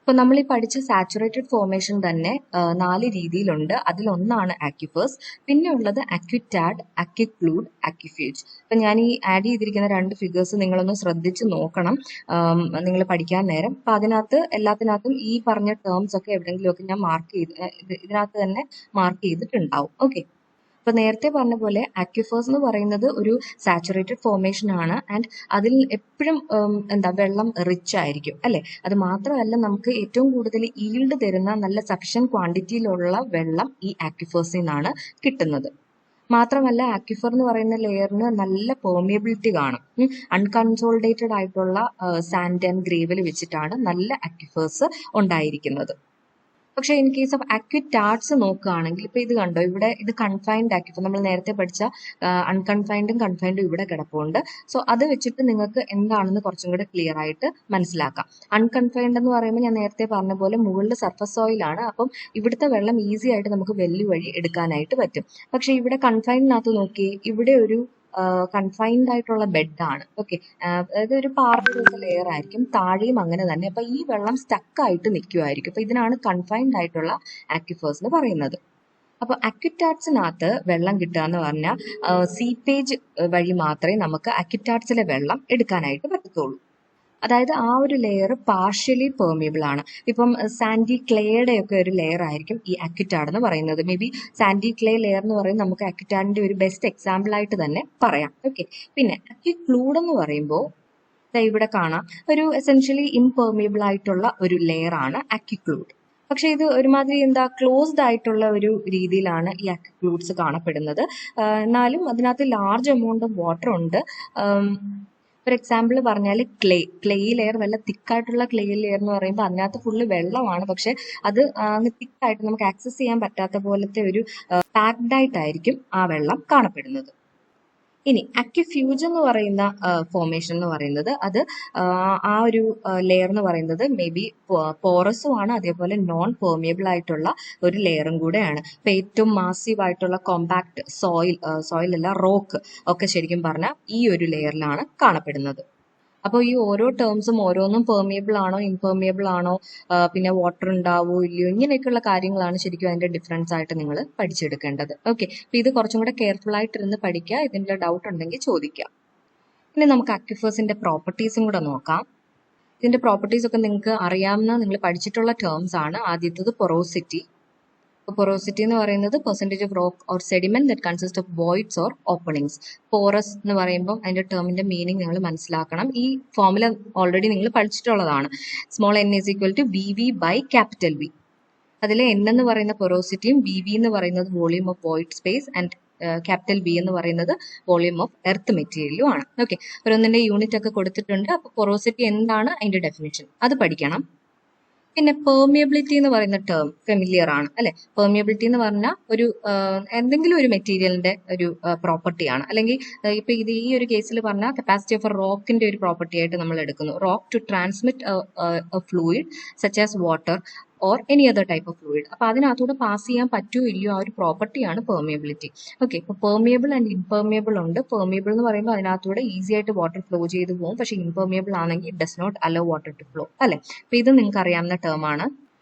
ഇപ്പൊ നമ്മൾ ഈ പഠിച്ച സാച്ചുറേറ്റഡ് ഫോർമേഷൻ തന്നെ 4 രീതിയിലുണ്ട്. അതിലൊന്നാണ് ആക്വിഫേഴ്സ്. പിന്നെ ഉള്ളത് അക്വിറ്റാഡ്, അക്വിക്ലൂഡ്, അക്വിഫ്യൂജ്. ഇപ്പൊ ഞാൻ ഈ ആഡ് ചെയ്തിരിക്കുന്ന 2 ഫിഗേഴ്സ് നിങ്ങളൊന്ന് ശ്രദ്ധിച്ച് നോക്കണം നിങ്ങൾ പഠിക്കാൻ നേരം. അപ്പൊ അതിനകത്ത് എല്ലാത്തിനകത്തും ഈ പറഞ്ഞ ടേംസ് ഒക്കെ എവിടെയെങ്കിലുമൊക്കെ ഞാൻ മാർക്ക് ചെയ്ത് ഇതിനകത്ത് തന്നെ മാർക്ക് ചെയ്തിട്ടുണ്ടാവും. ഓക്കെ, ഇപ്പൊ നേരത്തെ പറഞ്ഞ പോലെ അക്വിഫേഴ്സ് എന്ന് പറയുന്നത് ഒരു സാച്ചുറേറ്റഡ് ഫോർമേഷൻ ആണ്. ആൻഡ് അതിൽ എപ്പോഴും വെള്ളം റിച്ച് ആയിരിക്കും അല്ലെ. അത് മാത്രമല്ല, നമുക്ക് ഏറ്റവും കൂടുതൽ ഈൽഡ് തരുന്ന നല്ല സഫിഷ്യന്റ് ക്വാണ്ടിറ്റിയിലുള്ള വെള്ളം ഈ ആക്വിഫേഴ്സിൽ നിന്നാണ് കിട്ടുന്നത്. മാത്രമല്ല, ആക്വിഫർ എന്ന് പറയുന്ന ലെയറിന് നല്ല പെർമിയബിലിറ്റി കാണും. അൺകൺസോളിഡേറ്റഡ് ആയിട്ടുള്ള സാൻഡ് ആൻഡ് ഗ്രേവൽ വെച്ചിട്ടാണ് നല്ല ആക്വിഫേഴ്സ് ഉണ്ടായിരിക്കുന്നത്. പക്ഷെ ഇൻ കേസ് ഓഫ് അക്വിറ്റാഡ്സ് നോക്കുകയാണെങ്കിൽ ഇപ്പൊ ഇത് കണ്ടോ, ഇവിടെ ഇത് കൺഫൈൻഡ് ആക്വിഫർ. നമ്മൾ നേരത്തെ പഠിച്ച അൺകൺഫൈൻഡും കൺഫൈൻഡും ഇവിടെ കിടപ്പുണ്ട്. സോ അത് വെച്ചിട്ട് നിങ്ങൾക്ക് എന്താണെന്ന് കുറച്ചും കൂടെ ക്ലിയർ ആയിട്ട് മനസ്സിലാക്കാം. അൺകൺഫൈൻഡ് എന്ന് പറയുമ്പോൾ ഞാൻ നേരത്തെ പറഞ്ഞ പോലെ മുകളിൽ സർഫസ് സോയിൽ ആണ്. അപ്പം ഇവിടുത്തെ വെള്ളം ഈസി ആയിട്ട് നമുക്ക് വെല്ലു വഴി എടുക്കാനായിട്ട് പറ്റും. പക്ഷെ ഇവിടെ കൺഫൈൻഡിനകത്ത് നോക്കി, ഇവിടെ ഒരു കൺഫൈൻഡ് ആയിട്ടുള്ള ബെഡാണ്. ഓക്കെ, അതായത് ഒരു പാറയുടെ ലെയർ ആയിരിക്കും, താഴെയും അങ്ങനെ തന്നെ. അപ്പൊ ഈ വെള്ളം സ്റ്റക്ക് ആയിട്ട് നിൽക്കുമായിരിക്കും. അപ്പൊ ഇതിനാണ് കൺഫൈൻഡ് ആയിട്ടുള്ള ആക്വിഫേഴ്സ് എന്ന് പറയുന്നത്. അപ്പൊ അക്വിറ്റാഡ്സിനകത്ത് വെള്ളം കിട്ടുക എന്ന് പറഞ്ഞാൽ സീപ്പേജ് വഴി മാത്രമേ നമുക്ക് അക്വിറ്റാഡ്സിലെ വെള്ളം എടുക്കാനായിട്ട് പറ്റത്തുള്ളൂ. അതായത് ആ ഒരു ലെയർ പാർഷ്യലി പെർമിയബിൾ ആണ്. ഇപ്പം സാൻഡി ക്ലേയുടെ ഒക്കെ ഒരു ലെയർ ആയിരിക്കും ഈ അക്വിറ്റാഡ് എന്ന് പറയുന്നത്. May be Sandy clay layer എന്ന് പറയുന്നത് നമുക്ക് അക്വിറ്റാഡിന്റെ ഒരു ബെസ്റ്റ് എക്സാമ്പിൾ ആയിട്ട് തന്നെ പറയാം. ഓക്കെ, പിന്നെ അക്വിക്ലൂഡ് എന്ന് പറയുമ്പോൾ ഇവിടെ കാണാം, ഒരു എസെൻഷ്യലി ഇംപെർമിയബിൾ ആയിട്ടുള്ള ഒരു ലെയർ ആണ് അക്വിക്ലൂഡ്. പക്ഷെ ഇത് ഒരുമാതിരി ക്ലോസ്ഡ് ആയിട്ടുള്ള ഒരു രീതിയിലാണ് ഈ അക്വിക്ലൂഡ്സ് കാണപ്പെടുന്നത്. എന്നാലും അതിനകത്ത് ലാർജ് എമൗണ്ട് ഓഫ് വാട്ടർ ഉണ്ട്. ഫോർ എക്സാമ്പിൾ പറഞ്ഞാൽ ക്ലേ ലെയർ, നല്ല തിക്കായിട്ടുള്ള ക്ലേ ലെയർ എന്ന് പറയുമ്പോൾ അതിനകത്ത് ഫുള്ള് വെള്ളമാണ്. പക്ഷെ അത് അങ്ങ് തിക്കായിട്ട് നമുക്ക് ആക്സസ് ചെയ്യാൻ പറ്റാത്ത പോലത്തെ ഒരു പാക്ഡ് ആയിട്ടായിരിക്കും ആ വെള്ളം കാണപ്പെടുന്നത്. ഇനി അക്വിഫ്യൂജ് എന്ന് പറയുന്ന ഫോർമേഷൻ എന്ന് പറയുന്നത് അത് ആ ഒരു ലെയർ എന്ന് പറയുന്നത് മേ ബി പോറസും ആണ്, അതേപോലെ നോൺ പെർമിയബിൾ ആയിട്ടുള്ള ഒരു ലെയറും കൂടെയാണ്. ഇപ്പൊ ഏറ്റവും മാസീവ് ആയിട്ടുള്ള കോമ്പാക്ട് സോയിൽ അല്ല, റോക്ക് ഒക്കെ ശരിക്കും പറഞ്ഞാൽ ഈ ഒരു ലെയറിലാണ് കാണപ്പെടുന്നത്. അപ്പോൾ ഈ ഓരോ ടേംസും ഓരോന്നും പെർമിയബിൾ ആണോ ഇംപെർമിയബിൾ ആണോ, പിന്നെ വാട്ടർ ഉണ്ടാവോ ഇല്ലയോ, ഇങ്ങനെയൊക്കെയുള്ള കാര്യങ്ങളാണ് ശരിക്കും അതിന്റെ ഡിഫറൻസ് ആയിട്ട് നിങ്ങൾ പഠിച്ചെടുക്കേണ്ടത്. ഓക്കെ, അപ്പൊ ഇത് കുറച്ചും കൂടെ കെയർഫുൾ ആയിട്ടിരുന്ന് പഠിക്കുക. ഇതിന്റെ ഡൗട്ട് ഉണ്ടെങ്കിൽ ചോദിക്കുക. ഇനി നമുക്ക് അക്വിഫേഴ്സിന്റെ പ്രോപ്പർട്ടീസും കൂടെ നോക്കാം. ഇതിന്റെ പ്രോപ്പർട്ടീസ് ഒക്കെ നിങ്ങൾക്ക് അറിയാവുന്ന, നിങ്ങൾ പഠിച്ചിട്ടുള്ള ടേംസ് ആണ്. ആദ്യത്തേത് പൊറോസിറ്റി. പൊറോസിറ്റി എന്ന് പറയുന്നത് percentage of rock or sediment that consist of voids or openings. Porous എന്ന് പറയുമ്പോൾ അതിന്റെ ടേമിന്റെ മീനിങ് നിങ്ങൾ മനസ്സിലാക്കണം. ഈ ഫോർമുല ഓൾറെഡി നിങ്ങൾ പഠിച്ചിട്ടുള്ളതാണ്. Small n is equal to VV by capital V. അതിൽ n എന്ന് പറയുന്ന പൊറോസിറ്റിയും VV എന്ന് പറയുന്നത് volume of void space and capital B എന്ന് പറയുന്നത് വോളിയം ഓഫ് എർത്ത് മെറ്റീരിയലും ആണ്. ഓക്കെ, ഓരോന്നിന്റെ യൂണിറ്റ് ഒക്കെ കൊടുത്തിട്ടുണ്ട്. അപ്പൊ പൊറോസിറ്റി എന്താണ്, അതിന്റെ ഡെഫിനിഷൻ അത് പഠിക്കണം. പിന്നെ പെർമിയബിലിറ്റി എന്ന് പറയുന്ന ടേം ഫെമിലിയർ ആണ് അല്ലെ. പെർമിയബിലിറ്റി എന്ന് പറഞ്ഞാൽ ഒരു എന്തെങ്കിലും ഒരു മെറ്റീരിയലിന്റെ ഒരു പ്രോപ്പർട്ടിയാണ്. അല്ലെങ്കിൽ ഇപ്പൊ ഇത് ഈ ഒരു കേസിൽ പറഞ്ഞാൽ കപ്പാസിറ്റി ഓഫ് റോക്കിന്റെ ഒരു പ്രോപ്പർട്ടി ആയിട്ട് നമ്മൾ എടുക്കുന്നു. Rock to transmit fluid such as water or any other type of fluid. അപ്പൊ അതിനകത്തൂടെ പാസ് ചെയ്യാൻ പറ്റുമോ ഇല്ലയോ, ആ ഒരു പ്രോപ്പർട്ടിയാണ് പെർമിയബിലിറ്റി. ഓക്കെ, ഇപ്പൊ പെർമിയബിൾ ആൻഡ് ഇംപെർമിയബിൾ ഉണ്ട്. പെർമിയബിൾ എന്ന് പറയുമ്പോൾ അതിനകത്തൂടെ ഈസി ആയിട്ട് വാട്ടർ ഫ്ലോ ചെയ്ത് പോകും. പക്ഷെ ഇംപെർമിയബിൾ ആണെങ്കിൽ it does not allow water to flow അല്ലെ. അപ്പൊ ഇത് നിങ്ങൾക്ക് അറിയാവുന്ന ടേം ആണ്.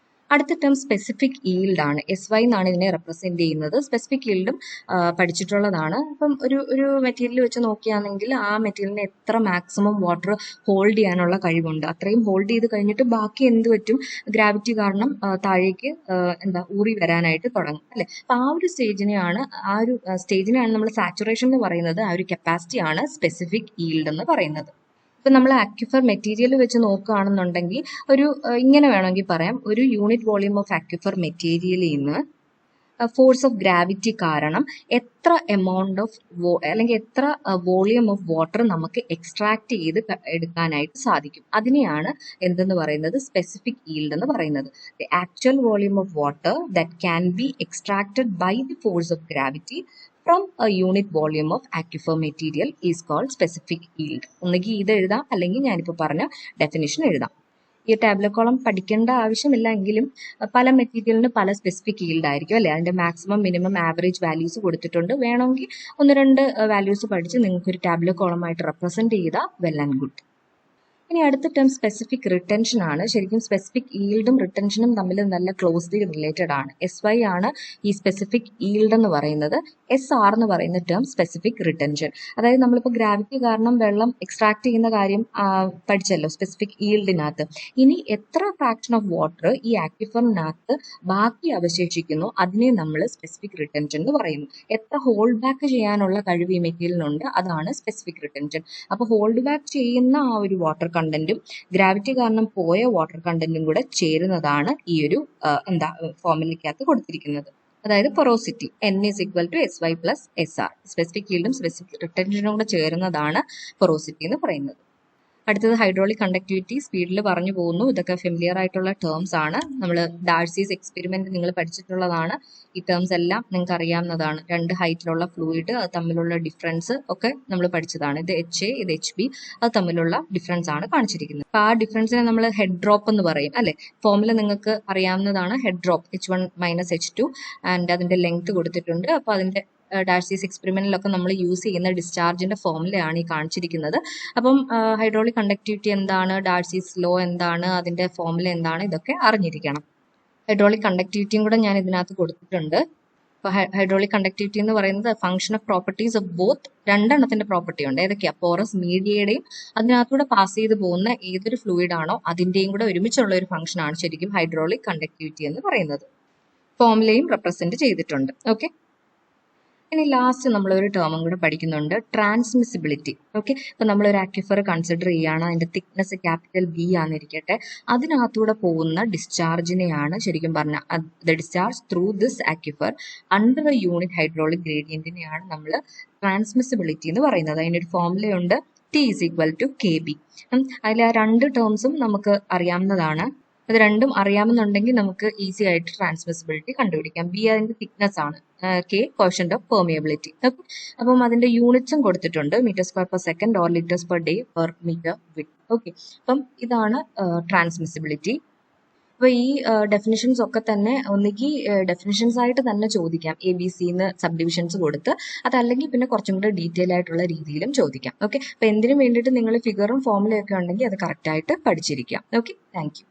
അടുത്ത ടേം സ്പെസിഫിക് ഈൽഡ് ആണ്. SY എന്നാണ് ഇതിനെ റെപ്രസെന്റ് ചെയ്യുന്നത്. സ്പെസിഫിക് ഈൽഡും പഠിച്ചിട്ടുള്ളതാണ്. അപ്പം ഒരു മെറ്റീരിയൽ വെച്ച് നോക്കുകയാണെങ്കിൽ ആ മെറ്റീരിയലിന് എത്ര മാക്സിമം വാട്ടർ ഹോൾഡ് ചെയ്യാനുള്ള കഴിവുണ്ട്, അത്രയും ഹോൾഡ് ചെയ്ത് കഴിഞ്ഞിട്ട് ബാക്കി എന്ത് പറ്റും, ഗ്രാവിറ്റി കാരണം താഴേക്ക് ഊറി വരാനായിട്ട് തുടങ്ങും അല്ലെ. അപ്പൊ ആ ഒരു സ്റ്റേജിനെയാണ് നമ്മൾ സാച്ചുറേഷൻ എന്ന് പറയുന്നത്. ആ ഒരു കപ്പാസിറ്റി ആണ് സ്പെസിഫിക് ഈൽഡ് എന്ന് പറയുന്നത്. ഇപ്പൊ നമ്മൾ അക്വിഫർ മെറ്റീരിയൽ വെച്ച് നോക്കുകയാണെന്നുണ്ടെങ്കിൽ ഇങ്ങനെ വേണമെങ്കിൽ പറയാം, ഒരു യൂണിറ്റ് വോളിയം ഓഫ് അക്വിഫർ മെറ്റീരിയലിൽ നിന്ന് ഫോഴ്സ് ഓഫ് ഗ്രാവിറ്റി കാരണം എത്ര എമൗണ്ട് ഓഫ് അല്ലെങ്കിൽ എത്ര വോളിയം ഓഫ് വാട്ടർ നമുക്ക് എക്സ്ട്രാക്ട് ചെയ്ത് എടുക്കാനായിട്ട് സാധിക്കും. അതിനെയാണ് എന്തെന്ന് പറയുന്നത്, സ്പെസിഫിക് ഈൽഡ് എന്ന് പറയുന്നത്. The actual volume of water that can be extracted by the force of gravity from a unit volume of aquifer material is called specific yield. ഒന്നുകിൽ ഇത് എഴുതാം, അല്ലെങ്കിൽ ഞാനിപ്പോൾ പറഞ്ഞ ഡെഫിനിഷൻ എഴുതാം. ഈ ടാബ്ലോ കോളം പഠിക്കേണ്ട ആവശ്യമില്ല എങ്കിലും പല മെറ്റീരിയലിന് പല സ്പെസിഫിക് ഈൽഡ് ആയിരിക്കും അല്ലേ. അതിന്റെ മാക്സിമം മിനിമം ആവറേജ് വാല്യൂസ് കൊടുത്തിട്ടുണ്ട്. വേണമെങ്കിൽ 1-2 വാല്യൂസ് പഠിച്ച് നിങ്ങൾക്ക് ഒരു ടാബ്ലോ കോളമായിട്ട് റെപ്രസെന്റ് ചെയ്താൽ വെൽ ആൻഡ് ഗുഡ്. ഇനി അടുത്ത ടേം സ്പെസിഫിക് റിട്ടൻഷൻ ആണ്. ശരിക്കും സ്പെസിഫിക് ഈൽഡും റിട്ടൻഷനും തമ്മിൽ നല്ല ക്ലോസ്ലി റിലേറ്റഡ് ആണ്. SY ആണ് ഈ സ്പെസിഫിക് ഈൽഡ് എന്ന് പറയുന്നത്. SR എന്ന് പറയുന്ന ടേം സ്പെസിഫിക് റിട്ടൻഷൻ. അതായത് നമ്മളിപ്പോൾ ഗ്രാവിറ്റി കാരണം വെള്ളം എക്സ്ട്രാക്ട് ചെയ്യുന്ന കാര്യം പഠിച്ചല്ലോ സ്പെസിഫിക് ഈൽഡിനകത്ത്. ഇനി എത്ര ഫ്രാക്ഷൻ ഓഫ് വാട്ടർ ഈ ആക്വിഫറിനകത്ത് ബാക്കി അവശേഷിക്കുന്നു അതിനെ നമ്മൾ സ്പെസിഫിക് റിട്ടൻഷൻ എന്ന് പറയുന്നു. എത്ര ഹോൾഡ് ബാക്ക് ചെയ്യാനുള്ള കഴിവ് ഈ മെറ്റീരിയലിനുണ്ട്, അതാണ് സ്പെസിഫിക് റിട്ടൻഷൻ. അപ്പോൾ ഹോൾഡ് ബാക്ക് ചെയ്യുന്ന ആ ഒരു വാട്ടർ കണ്ടന്റും ഗ്രാവിറ്റി കാരണം പോയ വാട്ടർ കണ്ടന്റും കൂടെ ചേരുന്നതാണ് ഈ ഒരു ഫോർമുലയ്ക്കകത്ത് കൊടുത്തിരിക്കുന്നത്. അതായത് പൊറോസിറ്റി N=SY + SR. സ്പെസിഫിക് ഈൽഡും സ്പെസിഫിക് റിട്ടൻഷനും കൂടെ ചേരുന്നതാണ് പൊറോസിറ്റി എന്ന് പറയുന്നത്. അടുത്തത് ഹൈഡ്രോളിക് കണ്ടക്ടിവിറ്റി. സ്പീഡിൽ പറഞ്ഞു പോകുന്നു. ഇതൊക്കെ ഫെമിലിയർ ആയിട്ടുള്ള ടേംസ് ആണ്. നമ്മൾ ഡാർസീസ് എക്സ്പെരിമെന്റ് നിങ്ങൾ പഠിച്ചിട്ടുള്ളതാണ്. ഈ ടേംസ് എല്ലാം നിങ്ങൾക്ക് അറിയാവുന്നതാണ്. 2 ഹൈറ്റിലുള്ള ഫ്ലൂയിഡ്, അത് തമ്മിലുള്ള ഡിഫറൻസ് ഒക്കെ നമ്മൾ പഠിച്ചതാണ്. ഇത് HA, ഇത് HB, അത് തമ്മിലുള്ള ഡിഫറൻസ് ആണ് കാണിച്ചിരിക്കുന്നത്. അപ്പോൾ ആ ഡിഫറൻസിനെ നമ്മൾ ഹെഡ് ഡ്രോപ്പ് എന്ന് പറയും അല്ലെ. ഫോമുല നിങ്ങൾക്ക് അറിയാവുന്നതാണ്. Head drop H1 - H2 and അതിന്റെ ലെങ്ത് കൊടുത്തിട്ടുണ്ട്. അപ്പോൾ അതിന്റെ ഡാർസീസ് എക്സ്പെരിമെന്റിലൊക്കെ നമ്മൾ യൂസ് ചെയ്യുന്ന ഡിസ്ചാർജിന്റെ ഫോമുലയാണ് ഈ കാണിച്ചിരിക്കുന്നത്. അപ്പം ഹൈഡ്രോളിക് കണ്ടക്ടിവിറ്റി എന്താണ്, ഡാർസീസ് ലോ എന്താണ്, അതിന്റെ ഫോമുല എന്താണ്, ഇതൊക്കെ അറിഞ്ഞിരിക്കണം. ഹൈഡ്രോളിക് കണ്ടക്ടിവിറ്റിയും കൂടെ ഞാൻ ഇതിനകത്ത് കൊടുത്തിട്ടുണ്ട്. അപ്പോൾ ഹൈഡ്രോളിക് കണ്ടക്ടിവിറ്റി എന്ന് പറയുന്നത് function of properties of both. 2 എണ്ണത്തിന്റെ പ്രോപ്പർട്ടി ഉണ്ട്. ഏതൊക്കെയാ? പോറസ് മീഡിയയുടെയും അതിനകത്തൂടെ പാസ് ചെയ്ത് പോകുന്ന ഏതൊരു ഫ്ലൂയിഡ് ആണോ അതിന്റെയും കൂടെ ഒരുമിച്ചുള്ള ഒരു ഫംഗ്ഷൻ ആണ് ശരിക്കും ഹൈഡ്രോളിക് കണ്ടക്ടിവിറ്റി എന്ന് പറയുന്നത്. ഫോമുലയും റെപ്രസെന്റ് ചെയ്തിട്ടുണ്ട്. ഓക്കെ, ഇനി ലാസ്റ്റ് നമ്മളൊരു ടേമും കൂടെ പഠിക്കുന്നുണ്ട്, ട്രാൻസ്മിസിബിലിറ്റി. ഓക്കെ, ഇപ്പൊ നമ്മളൊരു ആക്വിഫർ കൺസിഡർ ചെയ്യുകയാണ്. അതിന്റെ തിക്നെസ് B ആണെന്നിരിക്കട്ടെ. അതിനകത്തൂടെ പോകുന്ന ഡിസ്ചാർജിനെയാണ് ശരിക്കും പറഞ്ഞ the discharge through this aquifer under a unit hydraulic ഗ്രേഡിയന്റിനെയാണ് നമ്മൾ ട്രാൻസ്മിസിബിലിറ്റി എന്ന് പറയുന്നത്. അതിനൊരു ഫോമുലയുണ്ട്, T=KB. അതിൽ ആ 2 ടേംസും നമുക്ക് അറിയാവുന്നതാണ്. അത് രണ്ടും അറിയാമെന്നുണ്ടെങ്കിൽ നമുക്ക് ഈസി ആയിട്ട് ട്രാൻസ്മിസിബിലിറ്റി കണ്ടുപിടിക്കാം. B അതിന്റെ തിക്നെസ് ആണ്, K കോഷ്യന്റ് ഓഫ് പെർമിയബിലിറ്റി. അപ്പം അതിന്റെ യൂണിറ്റ്സും കൊടുത്തിട്ടുണ്ട്, m²/s or L/day/m². ഓക്കെ, അപ്പം ഇതാണ് ട്രാൻസ്മിസിബിലിറ്റി. അപ്പൊ ഈ ഡെഫിനിഷൻസ് ഒക്കെ തന്നെ ഒന്നുകിൽ ഡെഫിനിഷൻസ് ആയിട്ട് തന്നെ ചോദിക്കാം, ABCന്ന് സബ് ഡിവിഷൻസ് കൊടുത്ത്, അതല്ലെങ്കിൽ പിന്നെ കുറച്ചും കൂടെ ഡീറ്റെയിൽ ആയിട്ടുള്ള രീതിയിലും ചോദിക്കാം. ഓക്കെ, അപ്പൊ എന്തിനു വേണ്ടിയിട്ട് നിങ്ങൾ ഫിഗറും ഫോമുലയും ഒക്കെ ഉണ്ടെങ്കിൽ അത് കറക്റ്റ് ആയിട്ട് പഠിച്ചിരിക്കാം. Okay, thank you.